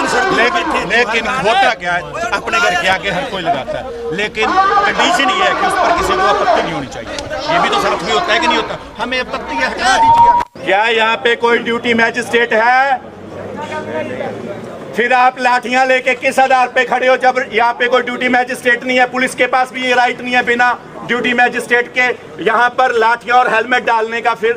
लेकिन होता क्या है, अपने घर के आगे हर कोई लगाता है, लेकिन कंडीशन ये है कि उस पर किसी को आपत्ति नहीं होनी चाहिए। ये भी तो सड़क में होता है कि नहीं होता? हमें आपत्ति हटा दीजिए। क्या यहाँ पे कोई ड्यूटी मैजिस्ट्रेट है? फिर आप लाठियां लेके किस आधार पे खड़े हो जब यहाँ पे कोई ड्यूटी मैजिस्ट्रेट नहीं है? पुलिस के पास भी ये राइट नहीं है बिना ड्यूटी मैजिस्ट्रेट के यहाँ पर लाठियां और हेलमेट डालने का। फिर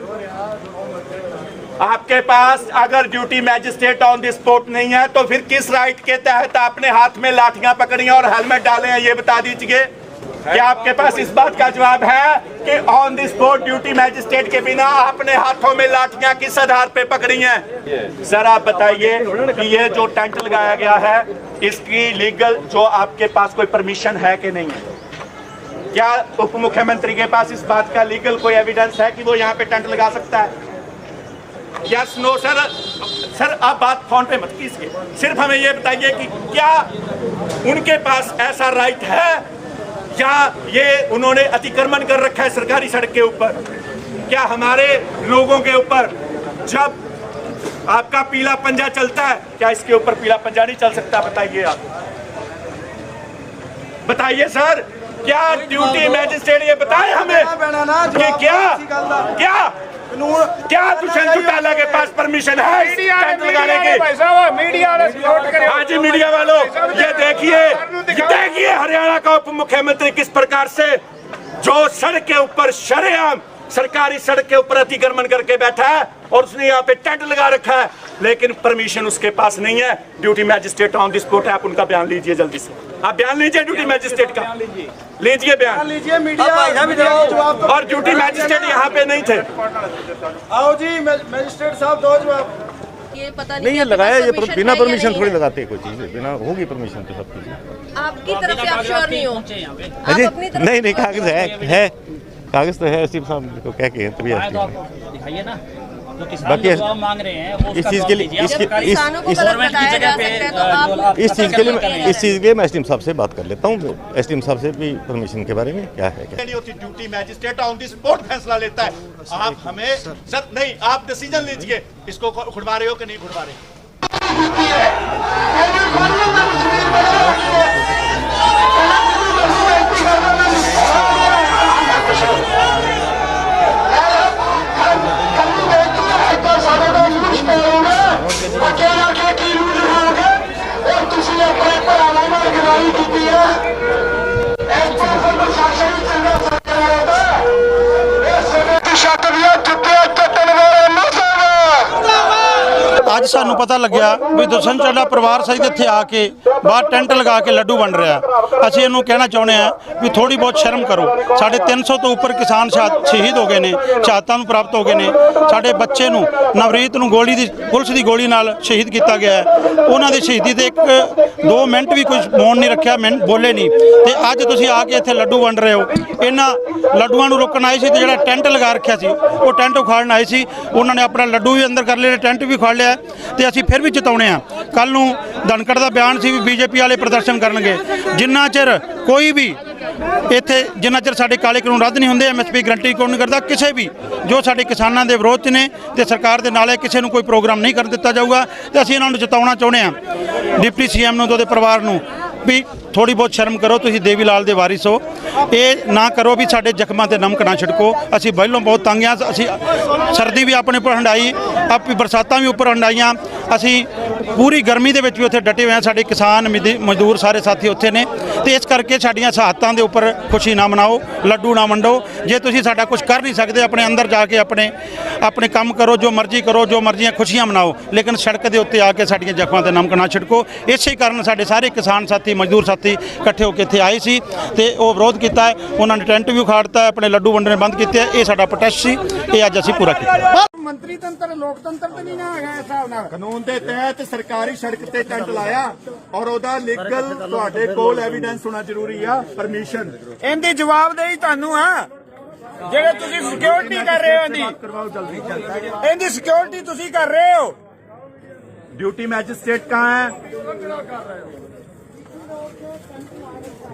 आपके पास अगर duty magistrate on the spot नहीं है तो फिर किस राइट के तहत आपने हाथ में लाठियां पकड़ी और हेलमेट डाले हैं? ये बता दीजिए। क्या आपके पास इस बात का जवाब है कि on the spot duty magistrate के बिना आपने हाथों में लाठियां किस आधार पे पकड़ी हैं? सर आप बताइए कि ये जो टेंट लगाया गया है इसकी लीगल जो आपके पास कोई परमिशन है कि नहीं है? क्या उप मुख्यमंत्री के पास इस बात का लीगल कोई एविडेंस है कि वो यहाँ पे टेंट लगा सकता है? Yes no sir? सर आप बात फोन पे मत कीजिए, सिर्फ हमें ये बताइए कि क्या उनके पास ऐसा राइट है या ये उन्होंने अतिक्रमण कर रखा है सरकारी सड़क के ऊपर? क्या हमारे लोगों के ऊपर जब आपका पीला पंजा चलता है, क्या इसके ऊपर पीला पंजा नहीं चल सकता? बताइए आप, बताइए सर। क्या ड्यूटी मैजिस्ट्रेट ये बताए हमें कि क्या दुष्यंत चौटाला के पास परमिशन है टेंट लगाने की? मीडिया हाँ जी मीडिया वालों, ये देखिए हरियाणा का उप मुख्यमंत्री किस प्रकार से जो सड़क के ऊपर शरेआम सरकारी सड़क के ऊपर अतिक्रमण करके बैठा है और उसने यहाँ पे टेंट लगा रखा है, लेकिन परमिशन उसके पास नहीं है। Duty magistrate on the spot है, आप उनका बयान लीजिए जल्दी से। आप बयान लीजिए ड्यूटी मैजिस्ट्रेट का, लीजिए बयान लीजिए। मीडिया और ड्यूटी मैजिस्ट्रेट यहाँ पे नहीं थे। आओ जी मैजिस्ट्रेट साहब दो जवाब। ये पता नहीं ये लगाया, ये बिना परमिशन थोड़ी लगाते कोई चीज़, बिना होगी परमिशन तो सब चीज़। आपकी तरफ से आप श्योर नहीं हो? अजी नहीं कागज है कागज तो है, एसडीएम साहब को कह के तभी दिखाइए ना जो किसान बाकी जो मांग रहे हैं वो इस चीज़ के लिए इस चीज़ के लिए मैं एसडीएम साहब से बात कर लेता हूँ। एसडीएम साहब से भी परमिशन के बारे में क्या है क्या नहीं होती। Duty magistrate on the spot फैसला लेता है। आप हमें सर नहीं, आप डिसीजन लीजिए, इसको खुड़वा रहे हो कि नहीं खुड़वा रहे? ਅੱਜ ਸਾਨੂੰ ਪਤਾ ਲੱਗਿਆ ਵੀ ਦੁਸ਼ਯੰਤ ਚੌਟਾਲਾ ਪਰਿਵਾਰ ਸਹਿਤ ਇੱਥੇ ਆ ਕੇ ਬਾਹਰ ਟੈਂਟ ਲਗਾ ਕੇ ਲੱਡੂ ਵੰਡ ਰਿਹਾ। ਅਸੀਂ ਇਹਨੂੰ ਕਹਿਣਾ ਚਾਹੁੰਦੇ ਆ ਵੀ ਥੋੜੀ ਬਹੁਤ ਸ਼ਰਮ ਕਰੋ। ਸਾਡੇ 300 ਤੋਂ ਉੱਪਰ ਕਿਸਾਨ ਸ਼ਹੀਦ ਹੋ ਗਏ ਨੇ, ਸ਼ਹਾਦਤਾਂ ਨੂੰ ਪ੍ਰਾਪਤ ਹੋ ਗਏ ਨੇ। ਸਾਡੇ ਬੱਚੇ ਨੂੰ ਨਵਰੀਤ ਨੂੰ ਪੁਲਿਸ ਦੀ ਗੋਲੀ ਨਾਲ ਸ਼ਹੀਦ ਕੀਤਾ ਗਿਆ ਹੈ। ਉਹਨਾਂ ਦੀ ਸ਼ਹੀਦੀ ਤੇ 1-2 ਮਿੰਟ ਵੀ ਕੋਈ ਮੌਨ ਨਹੀਂ ਰੱਖਿਆ, ਬੋਲੇ ਨਹੀਂ। ਤੇ ਅੱਜ ਤੁਸੀਂ ਆ ਕੇ ਇੱਥੇ ਲੱਡੂ ਵੰਡ ਰਹੇ ਹੋ। ਇਹਨਾਂ ਲੱਡੂਆਂ ਨੂੰ ਰੋਕਣ ਆਏ ਸੀ ਤੇ ਜਿਹੜਾ ਟੈਂਟ ਲਗਾ ਰੱਖਿਆ ਸੀ ਉਹ ਟੈਂਟ ਉਖਾੜਨ ਆਏ ਸੀ। ਉਹਨਾਂ ਨੇ ਆਪਣਾ ਲੱਡੂ ਵੀ ਅੰਦਰ ਕਰ ਲਏ, ਟੈਂਟ ਵੀ ਉਖਾੜ ਲਿਆ। ਤੇ ਅਸੀਂ ਫਿਰ ਵੀ ਚੇਤਾਉਣੇ ਆ, ਕੱਲ ਨੂੰ ਧਨਖੜ ਦਾ ਬਿਆਨ ਸੀ ਵੀ ਬੀਜੇਪੀ ਵਾਲੇ ਪ੍ਰਦਰਸ਼ਨ ਕਰਨਗੇ। ਜਿੰਨਾ ਚਿਰ ਕੋਈ ਵੀ ਇੱਥੇ ਜਿੰਨਾ ਚਿਰ ਸਾਡੇ ਕਾਲੇ ਕਾਨੂੰਨ ਰੱਦ ਨਹੀਂ ਹੁੰਦੇ, ਐਮਐਸਪੀ ਗਰੰਟੀ ਕੋਈ ਨਹੀਂ ਕਰਦਾ, ਕਿਸੇ ਵੀ ਜੋ ਸਾਡੇ ਕਿਸਾਨਾਂ ਦੇ ਵਿਰੋਧ 'ਚ ਨੇ ਤੇ ਸਰਕਾਰ ਦੇ ਨਾਲ ਹੈ, ਕਿਸੇ ਨੂੰ ਕੋਈ ਪ੍ਰੋਗਰਾਮ ਨਹੀਂ ਕਰਨ ਦਿੱਤਾ ਜਾਊਗਾ। ਤੇ ਅਸੀਂ ਇਹਨਾਂ ਨੂੰ ਚੇਤਾਉਣਾ ਚਾਹੁੰਦੇ ਆ ਡਿਪਟੀ ਸੀਐਮ ਨੂੰ ਤੇ ਉਹਦੇ ਪਰਿਵਾਰ ਨੂੰ ਵੀ ਥੋੜੀ ਬਹੁਤ ਸ਼ਰਮ ਕਰੋ। ਤੁਸੀਂ ਦੇਵੀ ਲਾਲ ਦੇ ਵਾਰਿਸ ਹੋ, ਇਹ ਨਾ ਕਰੋ ਵੀ ਸਾਡੇ ਜ਼ਖਮਾਂ ਤੇ ਨਮਕ ਨਾ ਛਿੜਕੋ। ਅਸੀਂ ਪਹਿਲੋਂ ਬਹੁਤ ਤੰਗ ਆ, ਅਸੀਂ ਸਰਦੀ ਵੀ ਆਪਣੇ ਉੱਪਰ ਹੰਡਾਈ, ਆਪੀ ਬਰਸਾਤਾਂ ਵੀ ਉੱਪਰ ਹੰਡਾਈਆਂ। ਅਸੀਂ ਪੂਰੀ ਗਰਮੀ ਦੇ ਵਿੱਚ ਵੀ ਉੱਥੇ ਡਟੇ ਹੋਏ ਆ। ਸਾਡੇ ਕਿਸਾਨ ਮਜ਼ਦੂਰ ਸਾਰੇ ਸਾਥੀ ਉੱਥੇ ਨੇ ਤੇ ਇਸ ਕਰਕੇ ਸਾਡੀਆਂ ਸ਼ਹਾਦਤਾਂ ਦੇ ਉੱਪਰ ਖੁਸ਼ੀ ਨਾ ਮਨਾਓ, ਲੱਡੂ ਨਾ ਵੰਡੋ। ਜੇ ਤੁਸੀਂ ਸਾਡਾ ਕੁਝ ਕਰ ਨਹੀਂ ਸਕਦੇ, ਆਪਣੇ ਅੰਦਰ ਜਾ ਕੇ ਆਪਣੇ ਕੰਮ ਕਰੋ, ਜੋ ਮਰਜ਼ੀ ਕਰੋ, ਜੋ ਮਰਜ਼ੀਆਂ ਖੁਸ਼ੀਆਂ ਮਨਾਓ, ਲੇਕਿਨ ਸੜਕ ਦੇ ਉੱਤੇ ਆ ਕੇ ਸਾਡੀਆਂ ਜ਼ਖਮਾਂ ਤੇ ਨਮਕ ਨਾ ਛਿੜਕੋ। ਇਸੇ ਕਾਰਨ ਸਾਡੇ ਸਾਰੇ ਕਿਸਾਨ ਸਾਥੀ ਮਜ਼ਦੂਰ ਸਾਥੀ ਇਕੱਠੇ ਹੋ ਕੇ ਇੱਥੇ ਆਏ ਸੀ ਤੇ ਉਹ ਵਿਰੋਧ ਕੀਤਾ ਹੈ। ਉਹਨਾਂ ਨੇ ਟੈਂਟ ਵੀ ਉਖਾੜਤਾ, ਆਪਣੇ ਲੱਡੂ ਵੰਡਣੇ ਬੰਦ ਕੀਤੇ। ਇਹ ਸਾਡਾ ਪ੍ਰੋਟੈਸਟ ਸੀ, ਇਹ ਅੱਜ ਅਸੀਂ ਪੂਰਾ ਕੀਤਾ। ਮੰਤਰੀ ਤੰਤਰ ਲੋਕਤੰਤਰ ਤੇ ਨਹੀਂ ਨਾ ਹੈਗਾ ਇਸ ਹਿਸਾਬ ਨਾਲ। ਕਾਨੂੰਨ ਦੇ ਤਹਿਤ ਸਰਕਾਰੀ ਸੜਕ ਤੇ ਟੈਂਟ ਲਾਇਆ ਔਰ ਉਹਦਾ ਲੀਗਲ ਤੁਹਾਡੇ ਕੋਲ ਐਵੀਡੈਂਸ ਹੋਣਾ ਜ਼ਰੂਰੀ ਆ, ਪਰਮਿਸ਼ਨ। ਇਹਦੀ ਜਵਾਬਦੇਹੀ ਤੁਹਾਨੂੰ ਆ ਜਿਹੜੇ ਤੁਸੀਂ ਸਿਕਿਉਰਿਟੀ ਕਰ ਰਹੇ ਹੋ। ਇਹਦੀ ਸਿਕਿਉਰਿਟੀ ਤੁਸੀਂ ਕਰ ਰਹੇ ਹੋ। ड्यूटी मैजिस्ट्रेट कहाँ है?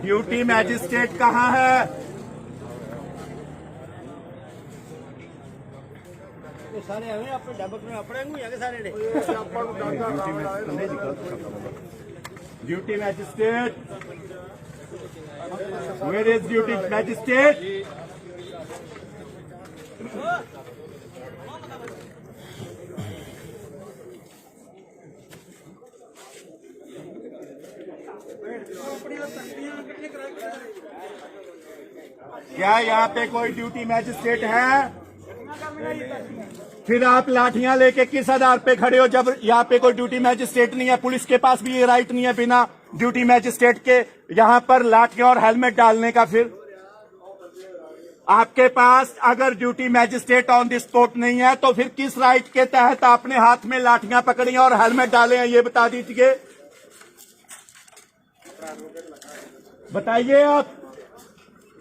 ड्यूटी मैजिस्ट्रेट कहाँ है? ਸਾਰੇ ਐਵੇਂ ਆਪਣੇ ਡੱਬ ਨੂੰ ਆਪਣੇ ਨੂੰ ਹੈਗੇ ਸਾਰੇ ਨੇ duty magistrate, where is duty magistrate? क्या यहाँ पे कोई ड्यूटी मैजिस्ट्रेट है? फिर आप लाठियां लेके किस आधार पे खड़े हो जब यहाँ पे कोई ड्यूटी मैजिस्ट्रेट नहीं है? पुलिस के पास भी ये राइट नहीं है बिना ड्यूटी मैजिस्ट्रेट के यहाँ पर लाठियां और हेलमेट डालने का। फिर आपके पास अगर duty magistrate on the spot नहीं है तो फिर किस राइट के तहत आपने हाथ में लाठियां पकड़ी और हेलमेट डाले हैं, ये बता दीजिए। बताइए आप,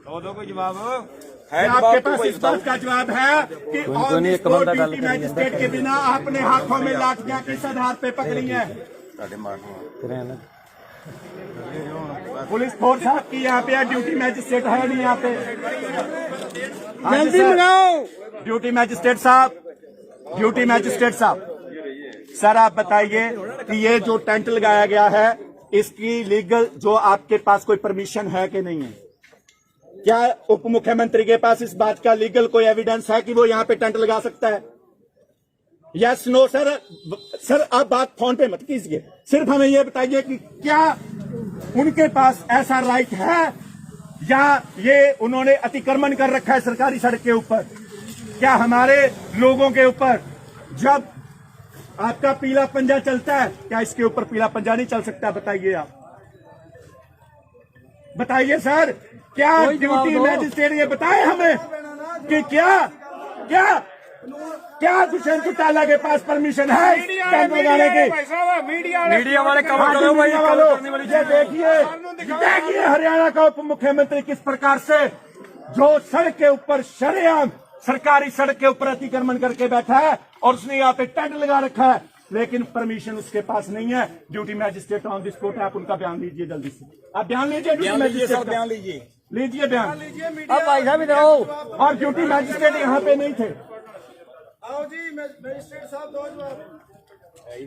कोई जवाब आपके पास इस बात का जवाब है कि on the spot duty magistrate के बिना आपने हाथों में लाठियां किस आधार पे पकड़ी हैं? पुलिस फोर्स आपकी यहाँ पे है, ड्यूटी मैजिस्ट्रेट है नहीं यहाँ पे। जल्दी लगाओ ड्यूटी मैजिस्ट्रेट साहब, ड्यूटी मैजिस्ट्रेट साहब, सर आप बताइए कि ये जो टेंट लगाया गया है इसकी लीगल जो आपके पास कोई परमिशन है कि नहीं है? क्या उप मुख्यमंत्री के पास इस बात का लीगल कोई एविडेंस है कि वो यहाँ पे टेंट लगा सकता है? Yes no sir? सर आप बात फोन पे मत कीजिए, सिर्फ हमें ये बताइए कि क्या उनके पास ऐसा राइट है या ये उन्होंने अतिक्रमण कर रखा है सरकारी सड़क के ऊपर? क्या हमारे लोगों के ऊपर जब आपका पीला पंजा चलता है, क्या इसके ऊपर पीला पंजा नहीं चल सकता? बताइए आप, बताइए सर, क्या ड्यूटी मैजिस्ट्रेट ये बताए हमें कि क्या क्या क्या दुष्यंत चौटाला के पास परमिशन है टेंट लगाने की? मीडिया वाले कवर करो भाई, ये देखिए हरियाणा का उप मुख्यमंत्री किस प्रकार से जो सड़क के ऊपर शरेआम सरकारी सड़क के ऊपर अतिक्रमण करके बैठा है और उसने यहाँ पे टेंट लगा रखा है, लेकिन परमिशन उसके पास नहीं है। Duty magistrate on the spot है, आप उनका बयान लीजिए जल्दी से। आप बयान लीजिए, ड्यूटी मैजिस्ट्रेट का बयान लीजिए, लीजिए बयान। अब भाई साहब इधर आओ। और ड्यूटी मैजिस्ट्रेट यहाँ पे नहीं थे। आओ जी मैजिस्ट्रेट साहब, दो जवाब। एक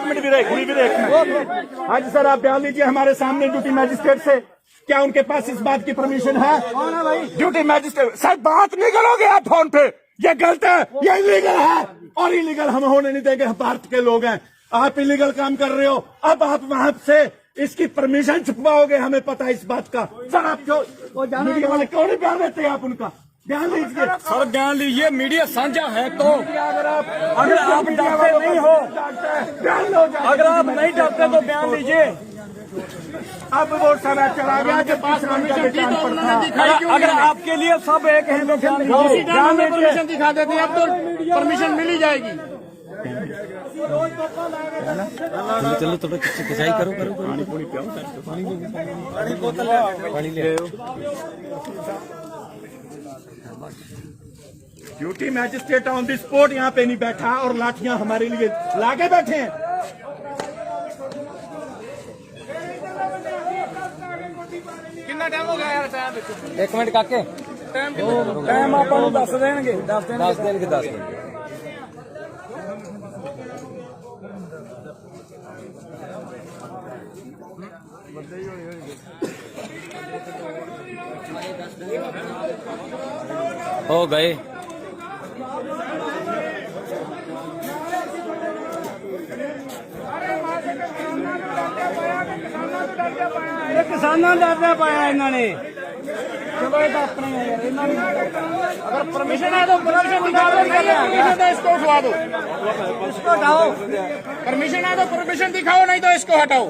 मिनट भी हाँ जी सर, आप बयान लीजिए हमारे सामने ड्यूटी मैजिस्ट्रेट से। क्या उनके पास इस बात की परमिशन है? ड्यूटी मैजिस्ट्रेट सर, बात नहीं करोगे आप फोन पे, ये गलत है, ये इलीगल है और इलीगल हम होने नहीं देंगे। हम भारत के लोग हैं, आप इलीगल काम कर रहे हो, अब आप वहां से इसकी परमिशन छुपवाओगे, हमें पता है इस बात का। सर आप जो मीडिया वाले कौन बयान देते हैं, आप उनका बयान लीजिए। सर बयान लीजिए, मीडिया साझा है तो अगर आप डरते नहीं हो, बयान लो, अगर आप नहीं डरते तो बयान लीजिए। अब वो समय चला गया जब किसान का बेचान पर था। अगर आपके लिए सब एक है तो बयान लीजिए। परमिशन दिखा देते हैं, अब तो परमिशन मिल ही जाएगी। चलो थोड़ा खिंचाई करो करो पानी ले आओ। Duty magistrate on the spot यहाँ पे नहीं बैठा और लाठियां हमारे लिए लाके बैठे हैं। कितना टाइम हो गया यार? टाइम एक मिनट काके टाइम आप दस देंगे, 10 देंगे 10 मिनट। हो गए। किसानों डरना पाया इन्होंने। चलो ये तो अपने हैं यार, इन्होंने अगर परमिशन है तो परमिशन दिखा दो, परमिशन तो इसको उठवा दो, इसको हटाओ। परमिशन है तो परमिशन दिखाओ, नहीं तो इसको हटाओ।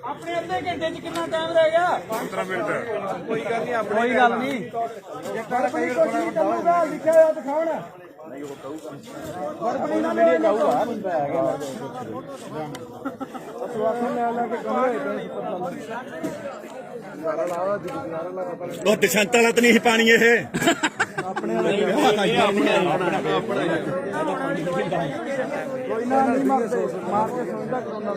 अपने अद्धे घंटे च कितना टाइम रह गया? 15 मिनट। कोई गल नहीं लिखा दिखाओ ना। दुष्यंत वाला तो नहीं पानी है। ਆਪਣੇ ਕੋਈ ਨਾ ਨਹੀਂ ਮਾਰਦੇ ਮਾਰ ਕੇ ਸੌਂਦਾ ਕਰੋਨਾ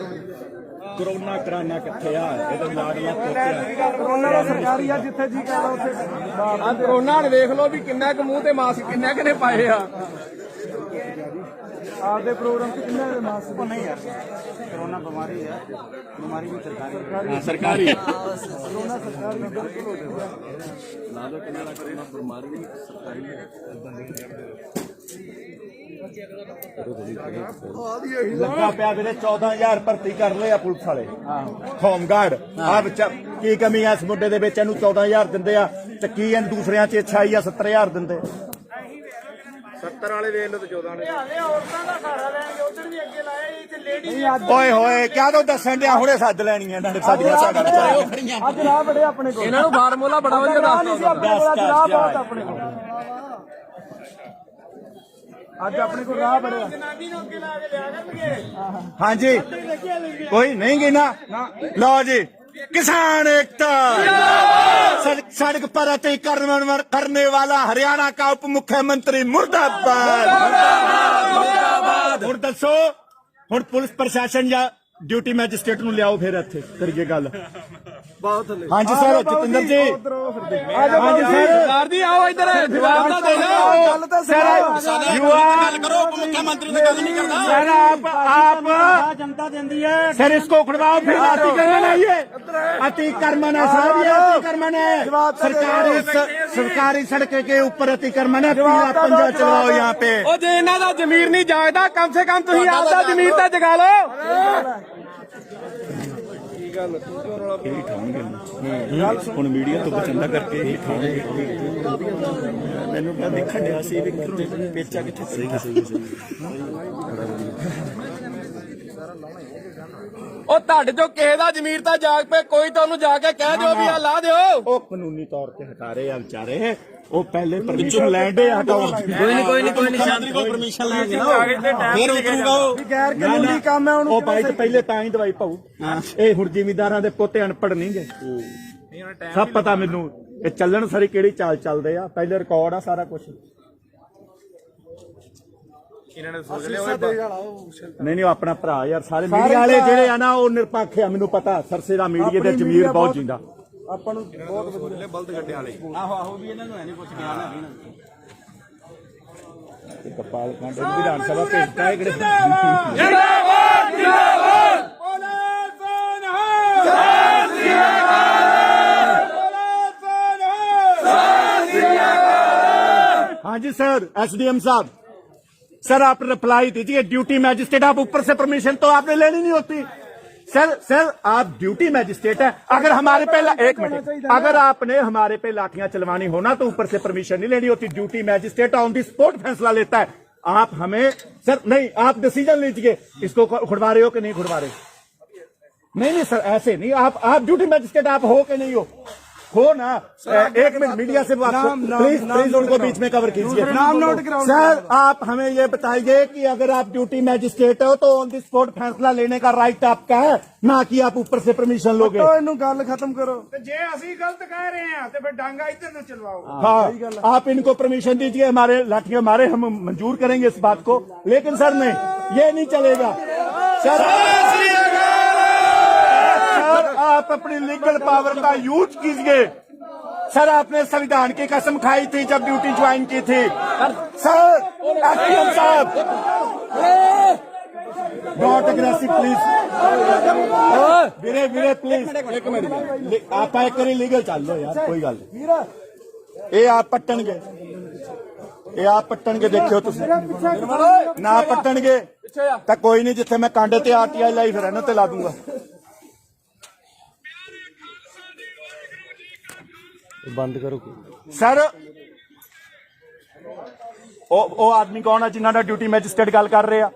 कोरोना कराना किथे आ ਇਹ ਤਾਂ ਲਾਡਲਾ ਪੋਤਿਆ ਕਰੋਨਾ ਦਾ ਸਰਕਾਰੀ ਆ ਜਿੱਥੇ ਜੀ ਕਹਿੰਦਾ ਉੱਥੇ ਆ ਕਰੋਨਾ ਨੇ ਵੇਖ ਲਓ ਵੀ ਕਿੰਨਾ ਕੁ ਮੂੰਹ ਤੇ ਮਾਸਕ ਕਿੰਨਾ ਕੁ ਨੇ ਪਾਏ ਆ ਆਪਦੇ ਪ੍ਰੋਗਰਾਮ ਤੇ ਕਿੰਨਾ ਦੇ ਮਾਸਕ ਨਹੀਂ ਯਾਰ ਕਰੋਨਾ ਬਿਮਾਰੀ ਹੈ ਬਿਮਾਰੀ ਵੀ ਸਰਕਾਰੀ ਸਰਕਾਰੀ ਕਰੋਨਾ ਸਰਕਾਰ ਨੇ ਬਿਲਕੁਲ ਹੋ ਜਾਊਗਾ ਲਾ ਦੋ ਕਿਨਾਰਾ ਕਰੋਨਾ ਬਿਮਾਰੀ ਵੀ ਸਰਕਾਰੀ ਹੈ ਲੱਗਾ ਪਿਆ ਵੀਰੇ 14000 ਭਰਤੀ ਕਰ ਲਏ ਆ ਪੁਲਿਸ ਵਾਲੇ ਹੋਮਗਾਰਡ ਆ ਬੱਚਾ ਕੀ ਕਮੀ ਆ ਇਸ ਮੁੰਡੇ ਦੇ ਵਿੱਚ ਇਹਨੂੰ 14000 ਦਿੰਦੇ ਆ ਤੇ ਕੀ ਇਹਨ ਦੂਸਰਿਆਂ 'ਚ ਅੱਛਾ ਹੀ ਆ 70000 ਦਿੰਦੇ 70 ਵਾਲੇ ਵੇਖ ਲਓ ਤੇ 14 ਨੇ ਔਰਤਾਂ ਦਾ ਸਹਾਰਾ ਲੈਣਗੇ ਉਧਰ ਵੀ ਅੱਗੇ ਲਾਇਆ ਇੱਥੇ ਲੇਡੀ ਓਏ ਹੋਏ ਕਿਆ ਤੋਂ ਦੱਸਣ ਡਿਆ ਹੁਣੇ ਸੱਦ ਲੈਣੀਆਂ ਇਹਨਾਂ ਨੇ ਸਾਡੀਆਂ ਸਾਡਾ ਅੱਜ ਰਾਹ ਬੜੇ ਆਪਣੇ ਕੋਲ ਇਹਨਾਂ ਨੂੰ ਫਾਰਮੂਲਾ ਬੜਾ ਵਧੀਆ ਦੱਸਦਾ ਆਪਣੇ ਕੋਲ ਅੱਜ ਆਪਣੇ ਕੋਲ ਰਾਹ ਬੜੇ ਜਨਾਨੀ ਨੂੰ ਅੱਗੇ ਲਾ ਕੇ ਲਿਆ ਕਰਨਗੇ ਹਾਂਜੀ ਕੋਈ ਨਹੀਂ ਗਿਨਾ ਲਓ ਜੀ किसान एकता सड़क पर अतिक्रमण करने वाला हरियाणा का उप मुख्यमंत्री मुर्दाबाद हुण दसो हुण पुलिस प्रशासन या ड्यूटी मैजिस्ट्रेट नूं लियाओ फिर इत्थे करिए गल बहुत हाँ जी सर जतिंदर जी हाँ जी सर सरदार जी आओ इधर जवाब तो दे दो सर यू आर करो मुख्यमंत्री ने गल नहीं करता सर आप जनता देंदी है सर इसको उखड़वाओ फिर अतिक्रमण है ये अतिक्रमण है सर ये अतिक्रमण है सरकारी सड़क के ऊपर अतिक्रमण है पूरा पंजा चलाओ यहाँ पे ओ जे इन्हां दा जमीर नहीं जागदा कम से कम तुसीं आपदा जमीर तां जगा लो ਹੁਣ ਮੀਡੀਆ ਤੋਂ ਬਚੰਦਾ ਕਰਕੇ ਹੀ ਮੈਨੂੰ ਤਾਂ ਦੇਖਣ ਡਿਆ ਸੀ ਵੀ ਪੇਚਾ ਕਿੱਥੇ ਸਹੀ ਉਹ ਤੁਹਾਡੇ ਚੋਂ ਕਿਸੇ ਦਾ ਜ਼ਮੀਰ ਤਾਂ ਜਾਗ ਪਏ ਕੋਈ ਤਾਂ ਉਹਨੂੰ ਜਾ ਕੇ ਕਹਿ ਦਿਓ ਵੀ ਆ ਲਾ ਦਿਓ ਉਹ ਕਾਨੂੰਨੀ ਤੌਰ ਤੇ ਹਟਾ ਰਹੇ ਆ ਵਿਚਾਰੇ ਉਹ ਪਹਿਲੇ ਪਰਮਿਸ਼ਨ ਲੈਂਦੇ ਹਟਾਉਣ ਕੋਈ ਨਹੀਂ ਸ਼ਾਂਤੀ ਕੋਲ ਪਰਮਿਸ਼ਨ ਲੈਣਗੇ ਨਾ ਫਿਰ ਉਤਰੂਗਾ ਉਹ ਗੈਰ ਕਾਨੂੰਨੀ ਕੰਮ ਹੈ ਉਹਨੂੰ ਉਹ ਬਾਈ ਪਹਿਲੇ ਤਾਂ ਹੀ ਦਵਾਈ ਪਾਉ ਇਹ ਹੁਣ ਜ਼ਿਮੀਂਦਾਰਾਂ ਦੇ ਪੋਤੇ ਅਨਪੜ੍ਹ ਨਹੀਂਗੇ ਸਭ ਪਤਾ ਮੈਨੂੰ ਇਹ ਚੱਲਣ ਸਾਰੀ ਕਿਹੜੀ ਚਾਲ ਚੱਲਦੇ ਆ ਪਹਿਲੇ ਰਿਕਾਰਡ ਆ ਸਾਰਾ ਕੁਝ ਇਹਨਾਂ ਨੇ ਸੋਚ ਲਿਆ ਨਹੀਂ ਆਪਣਾ ਭਰਾ ਯਾਰ ਸਾਰੇ ਮੀਡੀਆ ਵਾਲੇ ਜਿਹੜੇ ਆ ਨਾ ਉਹ ਨਿਰਪੱਖ ਆ ਮੈਨੂੰ ਪਤਾ ਸਰਸੇ ਦਾ ਮੀਡੀਆ ਦੇ ਜ਼ਮੀਰ ਬਹੁਤ ਜਿੰਦਾ ਆਪਾਂ ਨੂੰ ਬਹੁਤ ਵਧੀਆ ਬਲਦ ਗੱਡਿਆਂ ਵਾਲੇ ਆਹੋ ਵੀ ਇਹਨਾਂ ਨੂੰ ਨਹੀਂ ਪੁੱਛ ਗਿਆ ਨਾ ਕਪਾਲ ਕਾਂਡੇ ਵਿਧਾਨ ਸਭਾ ਭੇਜਦਾ ਹੈ ਕਿਹੜੇ ਜਿੰਦਾਬਾਦ ਜਿੰਦਾਬਾਦ हाँ जी सर एसडीएम साहब सर आप रिप्लाई दीजिए ड्यूटी मैजिस्ट्रेट आप ऊपर से परमिशन तो आपने लेनी नहीं होती सर आप ड्यूटी मैजिस्ट्रेट है अगर हमारे पे एक मिनट अगर आपने हमारे पे लाठियां चलवानी होना तो ऊपर से परमिशन नहीं लेनी होती duty magistrate on the spot फैसला लेता है आप हमें सर नहीं आप डिसीजन लीजिए इसको खुड़वा रहे हो कि नहीं खुड़वा रहे नहीं सर ऐसे नहीं आप ड्यूटी मैजिस्ट्रेट आप हो कि नहीं हो ना एक मिनट मीडिया से प्लीज उनको बीच में कवर कीजिए नाम नोट कराओ सर आप हमें ये बताइए कि अगर आप ड्यूटी मैजिस्ट्रेट हो तो ऑन दी स्पॉट फैसला लेने का राइट आपका है ना कि आप ऊपर से परमिशन लोगे तो इन्हों गल खत्म करो जे असि गलत कह रहे हैं तो फिर डांगा इधर न चलवाओ हाँ आप इनको परमिशन दीजिए हमारे लाठियां मारे हम मंजूर करेंगे इस बात को लेकिन सर नहीं ये नहीं चलेगा सर आप अपनी लीगल पावर का यूज कीजिए सर आपने संविधान की कसम खाई थी जब ड्यूटी ज्वाइन की थी सर एसडीएम साहब not aggressive please Veere please एक मिनट आप एक करी लीगल चल लो यार कोई गल नहीं ये आप पट्टणगे ਇਹ ਆਪ ਪੱਟਣਗੇ ਦੇਖਿਓ ਤੁਸੀਂ ਨਾ ਪੱਟਣਗੇ ਤਾਂ ਕੋਈ ਨਹੀਂ ਜਿੱਥੇ ਮੈਂ ਕਾਂਡੇ ਤੇ ਆਰਟੀਆਈ ਲਾਈ ਫਿਰ ਇਹਨਾਂ ਤੇ ਲਾ ਦੂੰਗਾ ਬੰਦ ਕਰੋ ਸਰ ਉਹ ਆਦਮੀ ਕੌਣ ਆ ਜਿਨ੍ਹਾਂ ਦਾ ਡਿਊਟੀ ਮੈਜਿਸਟ੍ਰੇਟ ਗੱਲ ਕਰ ਰਹੇ ਆ